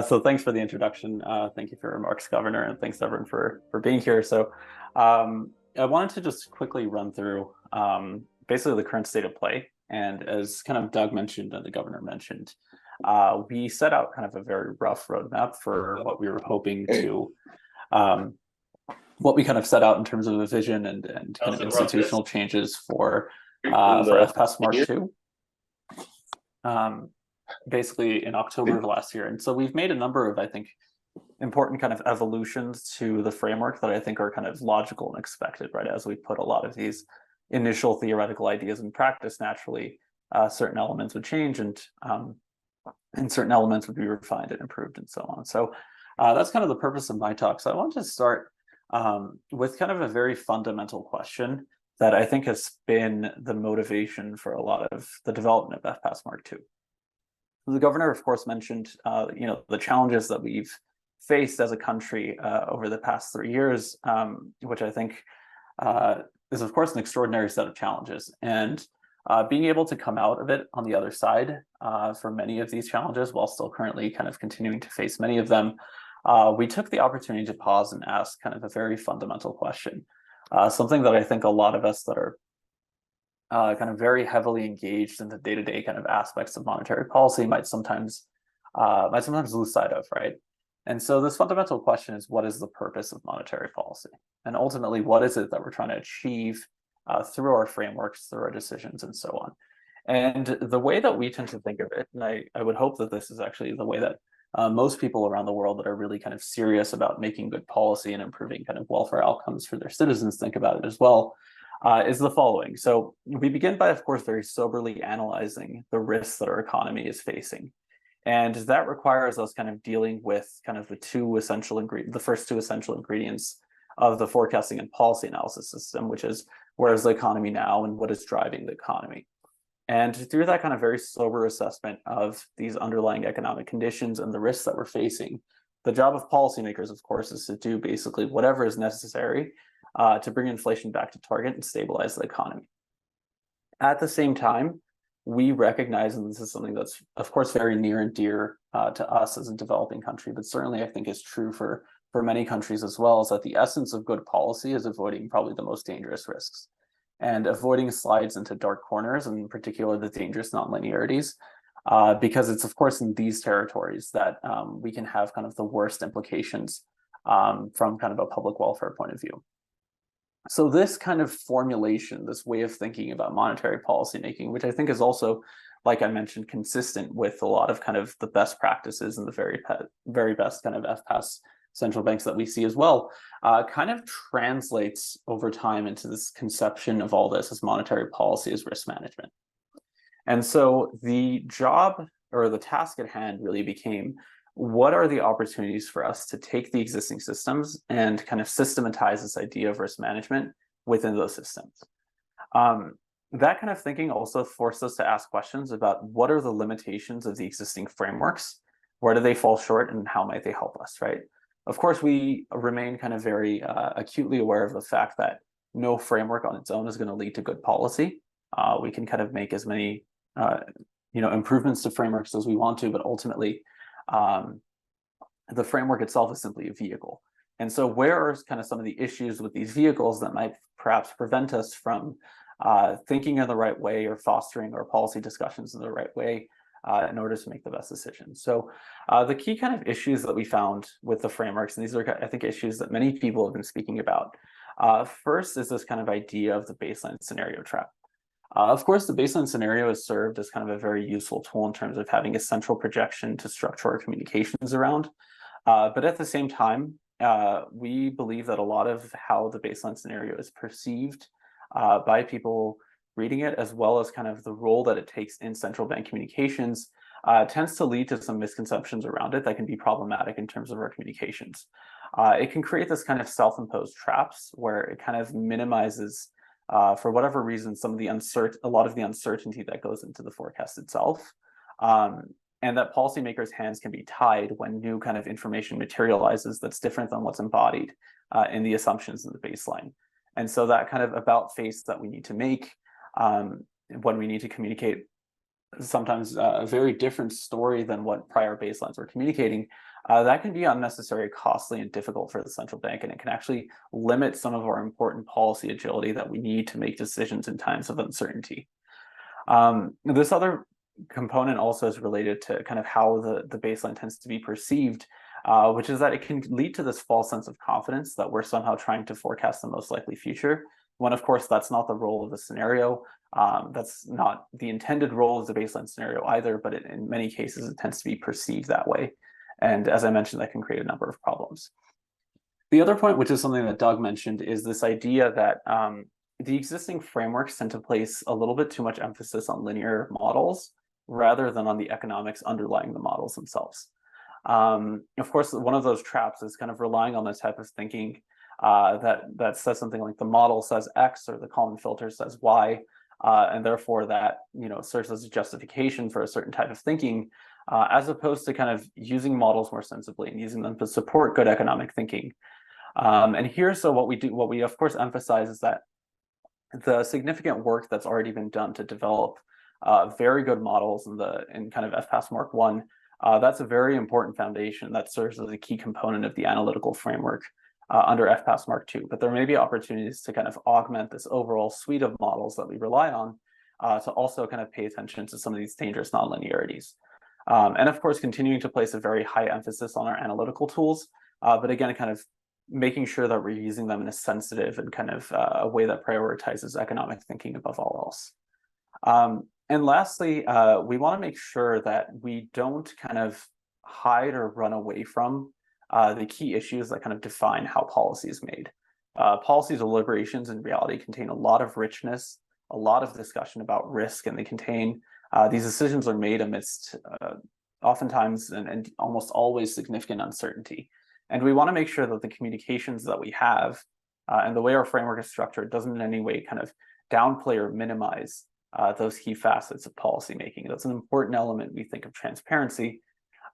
So thanks for the introduction. Thank you for your remarks, Governor, and thanks everyone for being here. So I wanted to just quickly run through basically the current state of play. And as kind of Doug mentioned and the Governor mentioned, we set out kind of a very rough roadmap for what we were hoping to, what we kind of set out in terms of a vision and kind of institutional changes for FPAS Mark II. Basically in October of last year. And so we've made a number of, I think, important kind of evolutions to the framework that I think are kind of logical and expected, right? As we put a lot of these initial theoretical ideas in practice, naturally, certain elements would change and certain elements would be refined and improved and so on. So that's kind of the purpose of my talk. So I want to start with kind of a very fundamental question that I think has been the motivation for a lot of the development of FPAS Mark II. The Governor, of course, mentioned the challenges that we've faced as a country over the past 3 years, which I think is, of course, an extraordinary set of challenges. And being able to come out of it on the other side for many of these challenges, while still currently kind of continuing to face many of them, we took the opportunity to pause and ask kind of a very fundamental question, something that I think a lot of us that are kind of very heavily engaged in the day-to-day kind of aspects of monetary policy might sometimes lose sight of, right? And so this fundamental question is, what is the purpose of monetary policy? And ultimately, what is it that we're trying to achieve through our frameworks, through our decisions, and so on? And the way that we tend to think of it, and I would hope that this is actually the way that most people around the world that are really kind of serious about making good policy and improving kind of welfare outcomes for their citizens think about it as well, is the following. So we begin by, of course, very soberly analyzing the risks that our economy is facing. And that requires us kind of dealing with kind of the first two essential ingredients of the forecasting and policy analysis system, which is where is the economy now and what is driving the economy. And through that kind of very sober assessment of these underlying economic conditions and the risks that we're facing, the job of policymakers, of course, is to do basically whatever is necessary to bring inflation back to target and stabilize the economy. At the same time, we recognize, and this is something that's, of course, very near and dear to us as a developing country, but certainly I think is true for many countries as well, is that the essence of good policy is avoiding probably the most dangerous risks and avoiding slides into dark corners, and in particular the dangerous nonlinearities, because it's, of course, in these territories that we can have kind of the worst implications from kind of a public welfare point of view. So this kind of formulation, this way of thinking about monetary policy making, which I think is also, like I mentioned, consistent with a lot of kind of the best practices and the very best kind of FPAS central banks that we see as well, kind of translates over time into this conception of all this as monetary policy as risk management. And so the job or the task at hand really became, what are the opportunities for us to take the existing systems and kind of systematize this idea of risk management within those systems? That kind of thinking also forced us to ask questions about what are the limitations of the existing frameworks, where do they fall short, and how might they help us, right? Of course, we remain kind of very acutely aware of the fact that no framework on its own is going to lead to good policy. We can kind of make as many improvements to frameworks as we want to, but ultimately, the framework itself is simply a vehicle. And so where are kind of some of the issues with these vehicles that might perhaps prevent us from thinking in the right way or fostering our policy discussions in the right way in order to make the best decisions? So the key kind of issues that we found with the frameworks, and these are, I think, issues that many people have been speaking about. First is this kind of idea of the baseline scenario trap. Of course, the baseline scenario has served as kind of a very useful tool in terms of having a central projection to structure our communications around. But at the same time, we believe that a lot of how the baseline scenario is perceived by people reading it, as well as kind of the role that it takes in central bank communications, tends to lead to some misconceptions around it that can be problematic in terms of our communications. It can create this kind of self-imposed traps where it kind of minimizes, for whatever reason, a lot of the uncertainty that goes into the forecast itself, and that policymakers' hands can be tied when new kind of information materializes that's different than what's embodied in the assumptions in the baseline. And so that kind of about face that we need to make when we need to communicate sometimes a very different story than what prior baselines were communicating, that can be unnecessary, costly, and difficult for the central bank, and it can actually limit some of our important policy agility that we need to make decisions in times of uncertainty. This other component also is related to kind of how the baseline tends to be perceived, which is that it can lead to this false sense of confidence that we're somehow trying to forecast the most likely future, when of course that's not the role of the scenario. That's not the intended role of the baseline scenario either, but in many cases it tends to be perceived that way. And as I mentioned, that can create a number of problems. The other point, which is something that Doug mentioned, is this idea that the existing frameworks tend to place a little bit too much emphasis on linear models rather than on the economics underlying the models themselves. Of course, one of those traps is kind of relying on the type of thinking that says something like the model says X or the Kalman filter says Y, and therefore that serves as a justification for a certain type of thinking, as opposed to kind of using models more sensibly and using them to support good economic thinking. And here, so what we of course emphasize is that the significant work that's already been done to develop very good models in kind of FPAS Mark 1, that's a very important foundation that serves as a key component of the analytical framework under FPAS Mark 2. But there may be opportunities to kind of augment this overall suite of models that we rely on to also kind of pay attention to some of these dangerous nonlinearities. And of course, continuing to place a very high emphasis on our analytical tools, but again, kind of making sure that we're using them in a sensitive and kind of a way that prioritizes economic thinking above all else. And lastly, we want to make sure that we don't kind of hide or run away from the key issues that kind of define how policy is made. Policy deliberations in reality contain a lot of richness, a lot of discussion about risk, and they contain these decisions are made amidst oftentimes and almost always significant uncertainty. And we want to make sure that the communications that we have and the way our framework is structured doesn't in any way kind of downplay or minimize those key facets of policymaking. That's an important element, we think, of transparency.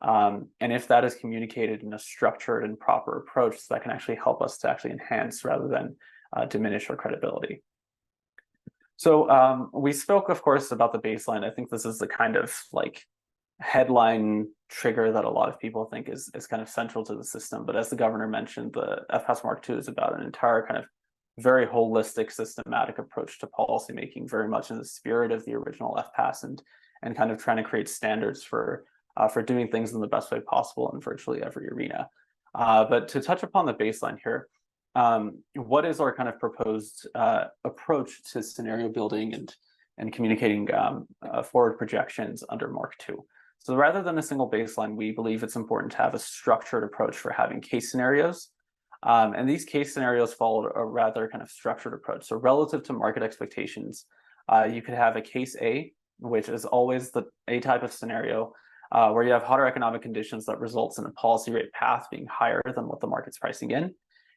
And if that is communicated in a structured and proper approach, that can actually help us to actually enhance rather than diminish our credibility. So we spoke, of course, about the baseline. I think this is the kind of like headline trigger that a lot of people think is kind of central to the system. But as the governor mentioned, the FPAS Mark 2 is about an entire kind of very holistic, systematic approach to policymaking, very much in the spirit of the original FPAS and kind of trying to create standards for doing things in the best way possible in virtually every arena. But to touch upon the baseline here, what is our kind of proposed approach to scenario building and communicating forward projections under Mark 2? So rather than a single baseline, we believe it's important to have a structured approach for having case scenarios. And these case scenarios follow a rather kind of structured approach. So relative to market expectations, you could have a case A, which is always a type of scenario where you have hotter economic conditions that results in a policy rate path being higher than what the market's pricing in.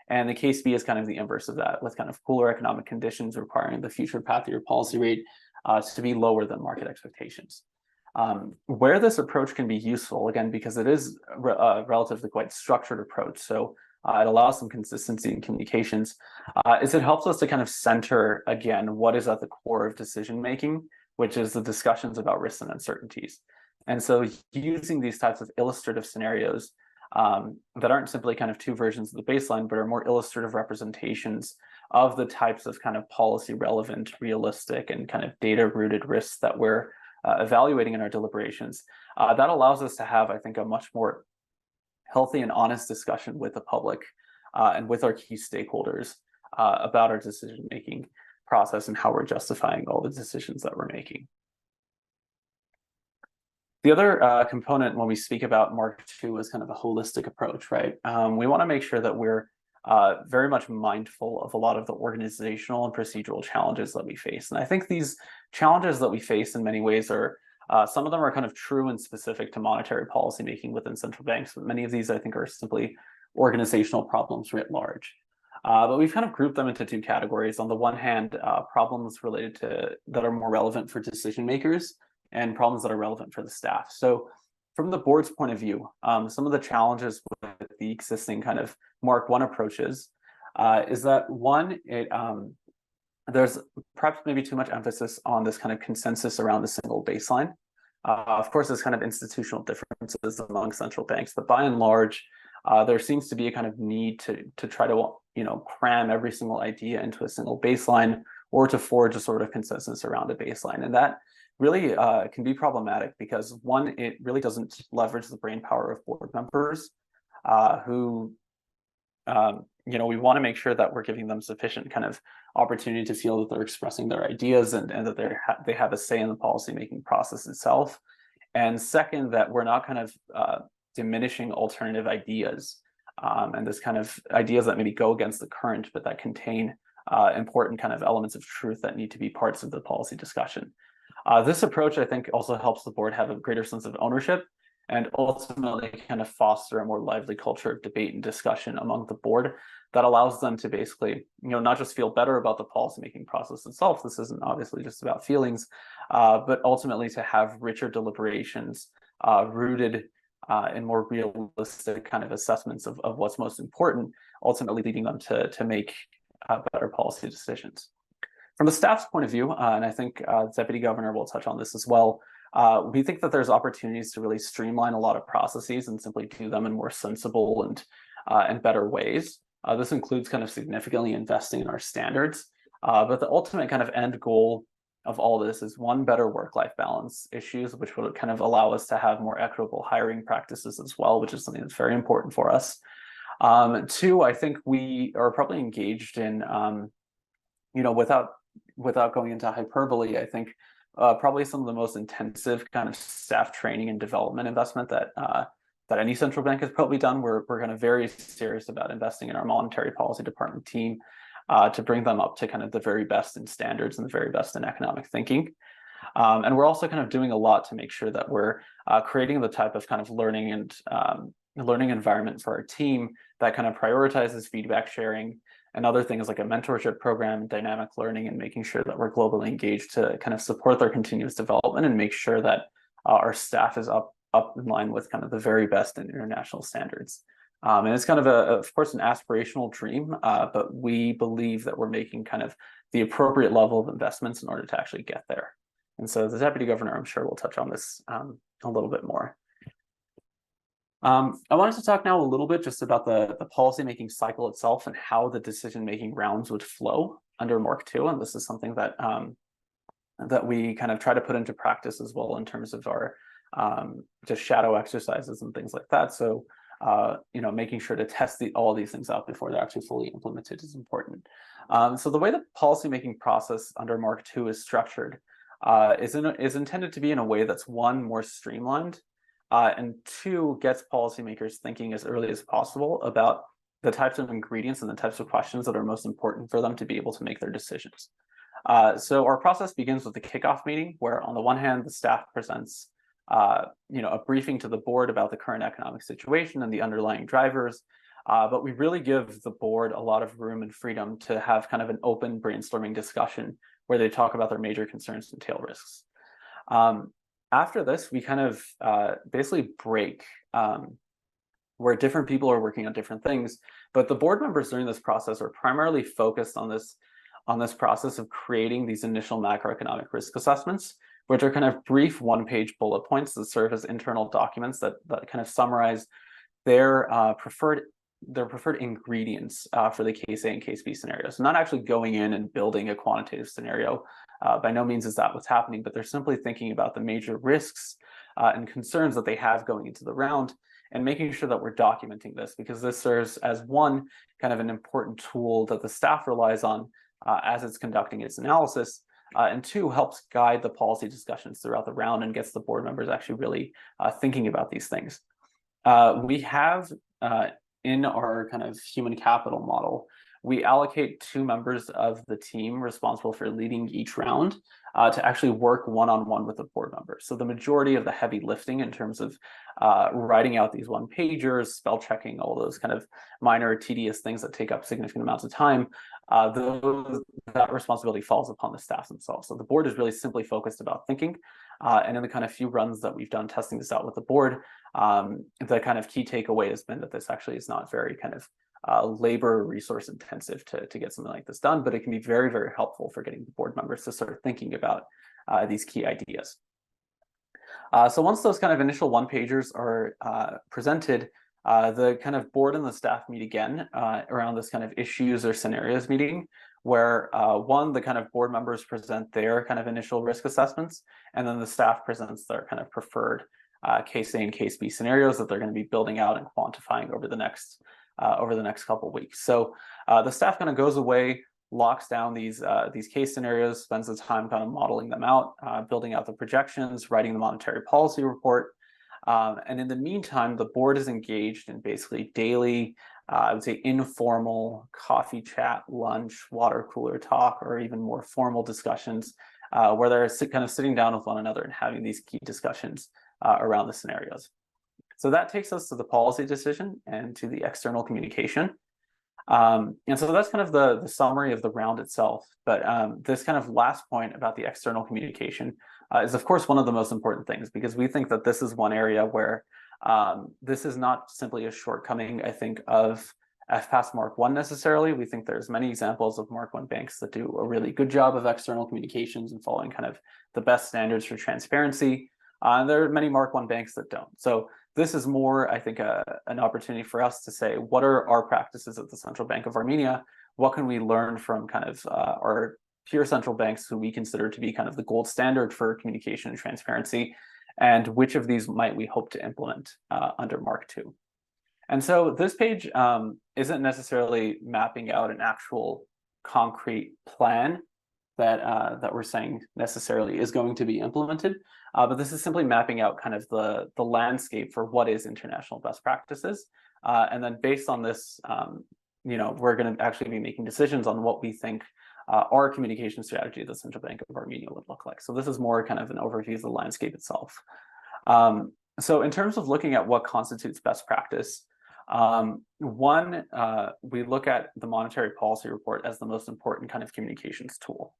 And the case B is kind of the inverse of that, with kind of cooler economic conditions requiring the future path of your policy rate to be lower than market expectations. Where this approach can be useful, again, because it is a relatively quite structured approach, so it allows some consistency in communications, is it helps us to kind of center, again, what is at the core of decision making, which is the discussions about risks and uncertainties. And so using these types of illustrative scenarios that aren't simply kind of two versions of the baseline, but are more illustrative representations of the types of kind of policy relevant, realistic, and kind of data-rooted risks that we're evaluating in our deliberations, that allows us to have, I think, a much more healthy and honest discussion with the public and with our key stakeholders about our decision-making process and how we're justifying all the decisions that we're making. The other component when we speak about Mark 2 is kind of a holistic approach, right? We want to make sure that we're very much mindful of a lot of the organizational and procedural challenges that we face. And I think these challenges that we face in many ways are, some of them are kind of true and specific to monetary policy making within central banks, but many of these I think are simply organizational problems writ large. But we've kind of grouped them into two categories. On the one hand, problems related to that are more relevant for decision makers and problems that are relevant for the staff. So from the board's point of view, some of the challenges with the existing kind of Mark 1 approaches is that one, there's perhaps maybe too much emphasis on this kind of consensus around a single baseline. Of course, there's kind of institutional differences among central banks, but by and large, there seems to be a kind of need to try to cram every single idea into a single baseline, or to forge a sort of consensus around a baseline. And that really can be problematic because one, it really doesn't leverage the brain power of board members who we want to make sure that we're giving them sufficient kind of opportunity to feel that they're expressing their ideas and that they have a say in the policymaking process itself. And second, that we're not kind of diminishing alternative ideas and this kind of ideas that maybe go against the current, but that contain important kind of elements of truth that need to be parts of the policy discussion. This approach, I think, also helps the board have a greater sense of ownership and ultimately kind of foster a more lively culture of debate and discussion among the board that allows them to basically, not just feel better about the policymaking process itself. This isn't obviously just about feelings, but ultimately to have richer deliberations rooted in more realistic kind of assessments of what's most important, ultimately leading them to make better policy decisions. From the staff's point of view, and I think the Deputy Governor will touch on this as well, we think that there's opportunities to really streamline a lot of processes and simply do them in more sensible and better ways. This includes kind of significantly investing in our standards, but the ultimate kind of end goal of all this is one, better work-life balance issues, which would kind of allow us to have more equitable hiring practices as well, which is something that's very important for us. Two, I think we are probably engaged in, without going into hyperbole, I think probably some of the most intensive kind of staff training and development investment that any central bank has probably done. We're kind of very serious about investing in our monetary policy department team to bring them up to kind of the very best in standards and the very best in economic thinking. And we're also kind of doing a lot to make sure that we're creating the type of kind of learning environment for our team that kind of prioritizes feedback sharing and other things like a mentorship program, dynamic learning, and making sure that we're globally engaged to kind of support their continuous development and make sure that our staff is up in line with kind of the very best in international standards. And it's kind of of course, an aspirational dream, but we believe that we're making kind of the appropriate level of investments in order to actually get there. And so the Deputy Governor, I'm sure, will touch on this a little bit more. I wanted to talk now a little bit just about the policymaking cycle itself and how the decision-making rounds would flow under Mark II. And this is something that that we kind of try to put into practice as well in terms of our just shadow exercises and things like that. So making sure to test all these things out before they're actually fully implemented is important. So the way the policymaking process under Mark II is structured is intended to be in a way that's one, more streamlined, and two, gets policymakers thinking as early as possible about the types of ingredients and the types of questions that are most important for them to be able to make their decisions. So our process begins with the kickoff meeting, where on the one hand, the staff presents a briefing to the board about the current economic situation and the underlying drivers, but we really give the board a lot of room and freedom to have kind of an open brainstorming discussion where they talk about their major concerns and tail risks. After this, we kind of basically break where different people are working on different things, but the board members during this process are primarily focused on this process of creating these initial macroeconomic risk assessments, which are kind of brief one-page bullet points that serve as internal documents that kind of summarize their preferred ingredients for the case A and case B scenarios. So not actually going in and building a quantitative scenario. By no means is that what's happening, but they're simply thinking about the major risks and concerns that they have going into the round and making sure that we're documenting this, because this serves as one kind of an important tool that the staff relies on as it's conducting its analysis, and two, helps guide the policy discussions throughout the round and gets the board members actually really thinking about these things. We have in our kind of human capital model, we allocate 2 members of the team responsible for leading each round to actually work one-on-one with the board members. So the majority of the heavy lifting in terms of writing out these one-pagers, spell checking, all those kind of minor tedious things that take up significant amounts of time, that responsibility falls upon the staff themselves. So the board is really simply focused about thinking. And in the kind of few runs that we've done testing this out with the board, the kind of key takeaway has been that this actually is not very kind of labor resource intensive to get something like this done, but it can be very, very helpful for getting the board members to start thinking about these key ideas. So once those kind of initial one-pagers are presented, the kind of board and the staff meet again around this kind of issues or scenarios meeting, where the kind of board members present their kind of initial risk assessments, and then the staff presents their kind of preferred case A and case B scenarios that they're going to be building out and quantifying over the next couple of weeks. So the staff kind of goes away, locks down these case scenarios, spends the time kind of modeling them out, building out the projections, writing the monetary policy report. And in the meantime, the board is engaged in basically daily, I would say informal coffee chat, lunch, water cooler talk, or even more formal discussions where they're kind of sitting down with one another and having these key discussions around the scenarios. So that takes us to the policy decision and to the external communication. And so that's kind of the summary of the round itself. But this kind of last point about the external communication is, of course, one of the most important things, because we think that this is one area where this is not simply a shortcoming, I think, of FPAS Mark 1 necessarily. We think there's many examples of Mark 1 banks that do a really good job of external communications and following kind of the best standards for transparency. And there are many Mark 1 banks that don't. So this is more, I think, an opportunity for us to say, what are our practices at the Central Bank of Armenia? What can we learn from kind of our peer central banks who we consider to be kind of the gold standard for communication and transparency? And which of these might we hope to implement under Mark 2? And so this page isn't necessarily mapping out an actual concrete plan that we're saying necessarily is going to be implemented. But this is simply mapping out kind of the landscape for what is international best practices. And then based on this, we're going to actually be making decisions on what we think our communication strategy at the Central Bank of Armenia would look like. So this is more kind of an overview of the landscape itself. So in terms of looking at what constitutes best practice, we look at the monetary policy report as the most important kind of communications tool.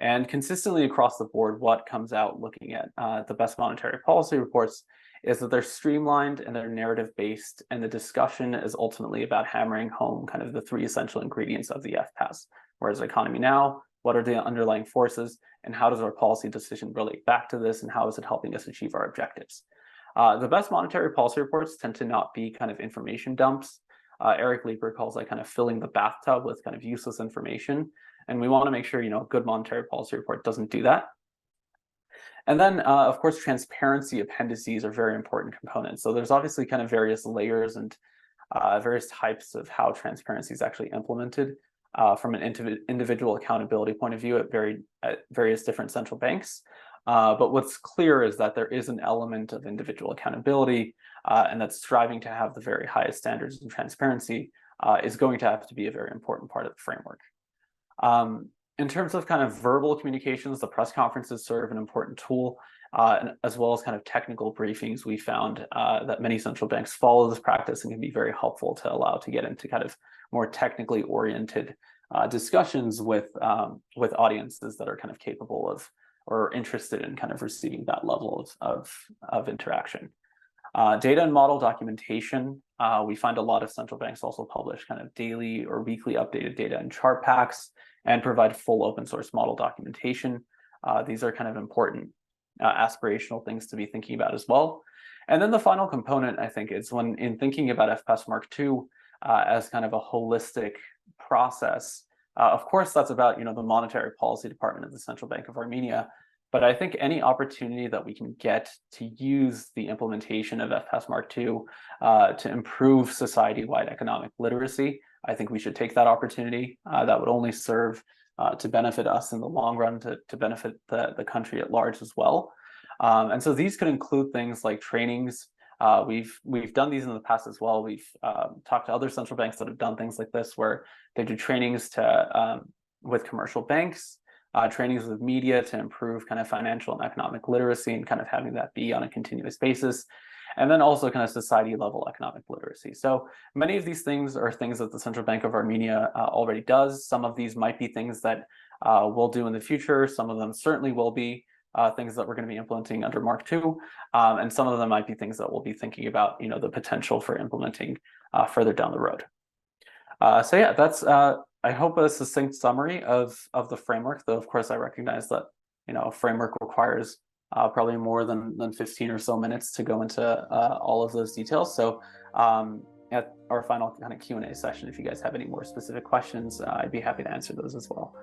And consistently across the board, what comes out looking at the best monetary policy reports is that they're streamlined and they're narrative based, and the discussion is ultimately about hammering home kind of the three essential ingredients of the FPAS. Whereas economy now, what are the underlying forces, and how does our policy decision relate back to this, and how is it helping us achieve our objectives? The best monetary policy reports tend to not be kind of information dumps. Eric Leeper calls that kind of filling the bathtub with kind of useless information. And we want to make sure, a good monetary policy report doesn't do that. And then, of course, transparency appendices are very important components. So there's obviously kind of various layers and various types of how transparency is actually implemented from an individual accountability point of view at various different central banks. But what's clear is that there is an element of individual accountability, and that striving to have the very highest standards in transparency is going to have to be a very important part of the framework. In terms of kind of verbal communications, the press conferences serve an important tool, as well as kind of technical briefings. We found that many central banks follow this practice and can be very helpful to allow to get into kind of more technically oriented discussions with audiences that are kind of capable of or interested in kind of receiving that level of interaction. Data and model documentation. We find a lot of central banks also publish kind of daily or weekly updated data and chart packs and provide full open source model documentation. These are kind of important aspirational things to be thinking about as well. And then the final component, I think, is when in thinking about FPAS Mark 2 as kind of a holistic process. Of course, that's about the monetary policy department of the Central Bank of Armenia. But I think any opportunity that we can get to use the implementation of FPAS Mark 2 to improve society-wide economic literacy, I think we should take that opportunity. That would only serve to benefit us in the long run, to benefit the country at large as well. And so these could include things like trainings. We've done these in the past as well. We've talked to other central banks that have done things like this, where they do trainings with commercial banks, trainings with media to improve kind of financial and economic literacy and kind of having that be on a continuous basis. And then also kind of society level economic literacy. So many of these things are things that the Central Bank of Armenia already does. Some of these might be things that we'll do in the future. Some of them certainly will be things that we're going to be implementing under Mark 2. And some of them might be things that we'll be thinking about, the potential for implementing further down the road. So yeah, that's I hope a succinct summary of the framework. Though of course I recognize that a framework requires probably more than 15 or so minutes to go into all of those details. So at our final kind of Q&A session, if you guys have any more specific questions, I'd be happy to answer those as well.